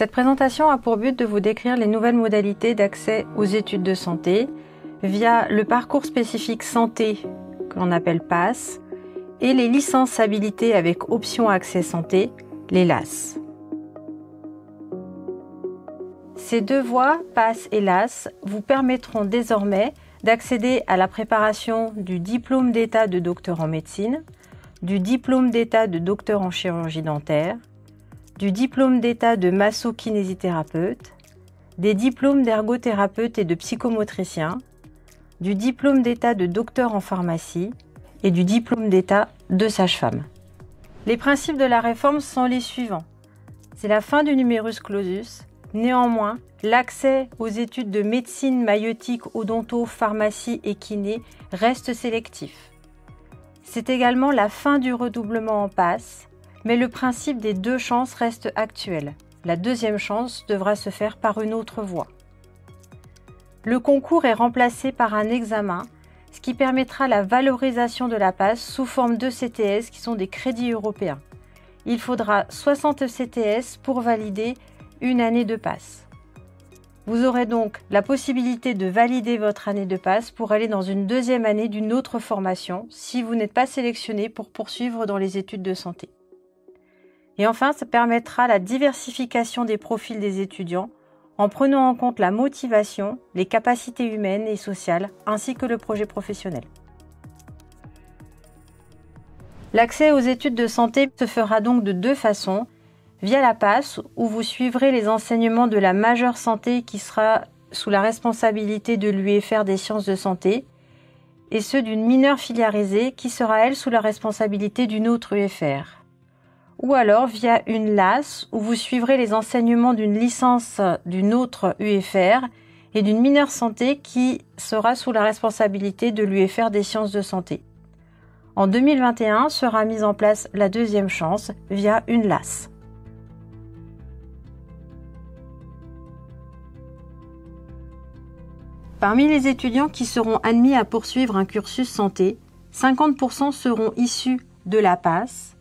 Cette présentation a pour but de vous décrire les nouvelles modalités d'accès aux études de santé via le parcours spécifique santé que l'on appelle PASS et les licences habilitées avec option accès santé, les LAS. Ces deux voies, PASS et LAS, vous permettront désormais d'accéder à la préparation du diplôme d'état de docteur en médecine, du diplôme d'état de docteur en chirurgie dentaire, du diplôme d'état de masso-kinésithérapeute, des diplômes d'ergothérapeute et de psychomotricien, du diplôme d'état de docteur en pharmacie et du diplôme d'état de sage-femme. Les principes de la réforme sont les suivants. C'est la fin du numerus clausus. Néanmoins, l'accès aux études de médecine, maïeutique, odonto, pharmacie et kiné reste sélectif. C'est également la fin du redoublement en PASS, mais le principe des deux chances reste actuel. La deuxième chance devra se faire par une autre voie. Le concours est remplacé par un examen, ce qui permettra la valorisation de la PASS sous forme de CTS qui sont des crédits européens. Il faudra 60 CTS pour valider une année de PASS. Vous aurez donc la possibilité de valider votre année de PASS pour aller dans une deuxième année d'une autre formation si vous n'êtes pas sélectionné pour poursuivre dans les études de santé. Et enfin, ça permettra la diversification des profils des étudiants en prenant en compte la motivation, les capacités humaines et sociales, ainsi que le projet professionnel. L'accès aux études de santé se fera donc de deux façons, via la PASS, où vous suivrez les enseignements de la majeure santé qui sera sous la responsabilité de l'UFR des sciences de santé, et ceux d'une mineure filiarisée qui sera, elle, sous la responsabilité d'une autre UFR. Ou alors via une LAS où vous suivrez les enseignements d'une licence d'une autre UFR et d'une mineure santé qui sera sous la responsabilité de l'UFR des sciences de santé. En 2021 sera mise en place la deuxième chance via une LAS. Parmi les étudiants qui seront admis à poursuivre un cursus santé, 50% seront issus de la PASS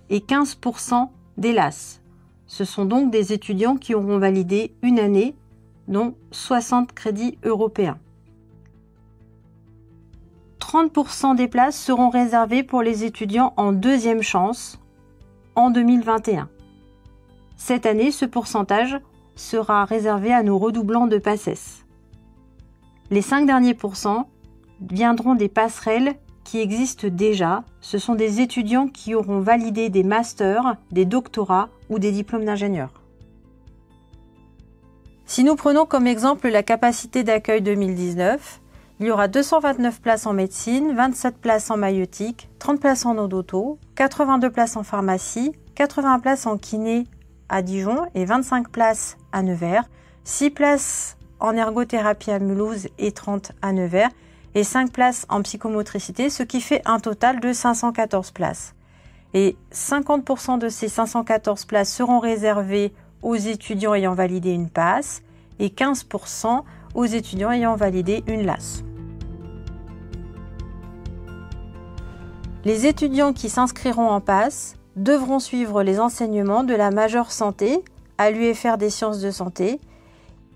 et 15% des LAS. Ce sont donc des étudiants qui auront validé une année, dont 60 crédits européens. 30% des places seront réservées pour les étudiants en deuxième chance en 2021. Cette année, ce pourcentage sera réservé à nos redoublants de PACES. Les 5 derniers pourcents viendront des passerelles qui existent déjà. Ce sont des étudiants qui auront validé des masters, des doctorats ou des diplômes d'ingénieur. Si nous prenons comme exemple la capacité d'accueil 2019, il y aura 229 places en médecine, 27 places en maïeutique, 30 places en odonto, 82 places en pharmacie, 80 places en kiné à Dijon et 25 places à Nevers, 6 places en ergothérapie à Mulhouse et 30 à Nevers, et 5 places en psychomotricité, ce qui fait un total de 514 places. Et 50% de ces 514 places seront réservées aux étudiants ayant validé une PASS et 15% aux étudiants ayant validé une LAS. Les étudiants qui s'inscriront en PASS devront suivre les enseignements de la majeure santé à l'UFR des sciences de santé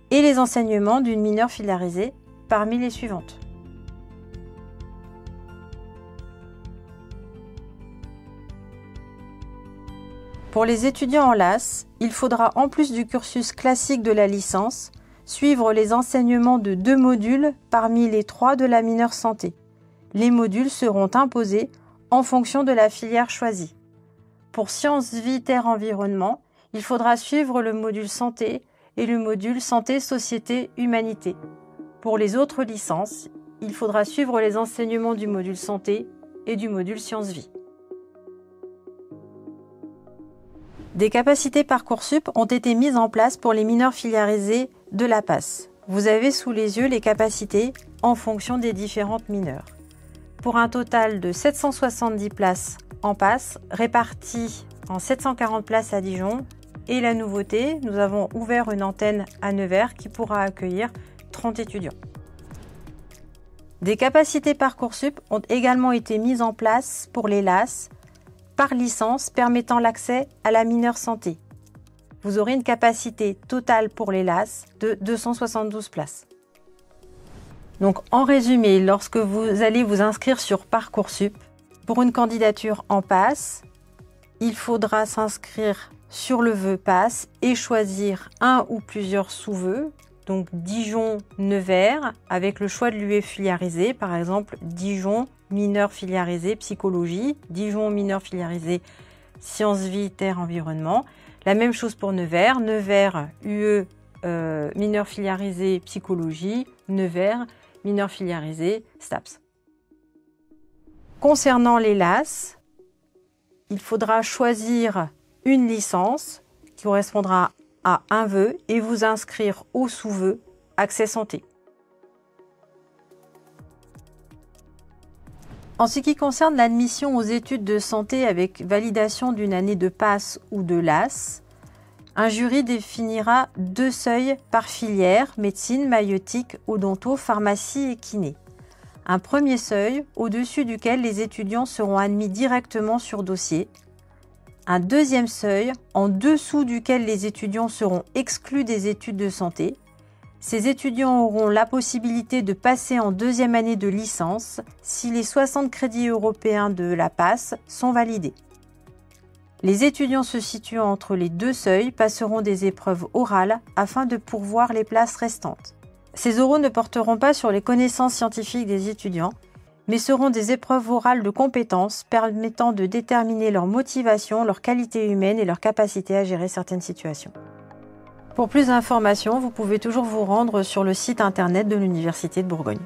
et les enseignements d'une mineure filiarisée parmi les suivantes. Pour les étudiants en LAS, il faudra, en plus du cursus classique de la licence, suivre les enseignements de 2 modules parmi les 3 de la mineure santé. Les modules seront imposés en fonction de la filière choisie. Pour sciences vie, terre, environnement, il faudra suivre le module santé et le module santé, société, humanité. Pour les autres licences, il faudra suivre les enseignements du module santé et du module sciences vie. Des capacités Parcoursup ont été mises en place pour les mineurs filiarisés de la PASS. Vous avez sous les yeux les capacités en fonction des différentes mineures. Pour un total de 770 places en PASS, réparties en 740 places à Dijon. Et la nouveauté, nous avons ouvert une antenne à Nevers qui pourra accueillir 30 étudiants. Des capacités Parcoursup ont également été mises en place pour les LAS par licence permettant l'accès à la mineure santé. vous aurez une capacité totale pour les LAS de 272 places. Donc en résumé, lorsque vous allez vous inscrire sur Parcoursup, pour une candidature en PASS, il faudra s'inscrire sur le vœu PASS et choisir un ou plusieurs sous-vœux, donc Dijon, Nevers, avec le choix de l'UE filiarisé, par exemple Dijon mineur filiarisé psychologie, Dijon mineur filiarisé sciences vie, terre, environnement. La même chose pour Nevers, Nevers UE mineur filiarisé psychologie, Nevers mineur filiarisé STAPS. Concernant les LAS, il faudra choisir une licence qui correspondra à un vœu et vous inscrire au sous-vœu Accès Santé. En ce qui concerne l'admission aux études de santé avec validation d'une année de PASS ou de LAS, un jury définira 2 seuils par filière, médecine, maïeutique, odonto, pharmacie et kiné. Un premier seuil au-dessus duquel les étudiants seront admis directement sur dossier. Un deuxième seuil en dessous duquel les étudiants seront exclus des études de santé. Ces étudiants auront la possibilité de passer en deuxième année de licence si les 60 crédits européens de la PASS sont validés. Les étudiants se situant entre les 2 seuils passeront des épreuves orales afin de pourvoir les places restantes. Ces oraux ne porteront pas sur les connaissances scientifiques des étudiants, mais seront des épreuves orales de compétences permettant de déterminer leur motivation, leur qualité humaine et leur capacité à gérer certaines situations. Pour plus d'informations, vous pouvez toujours vous rendre sur le site internet de l'Université de Bourgogne.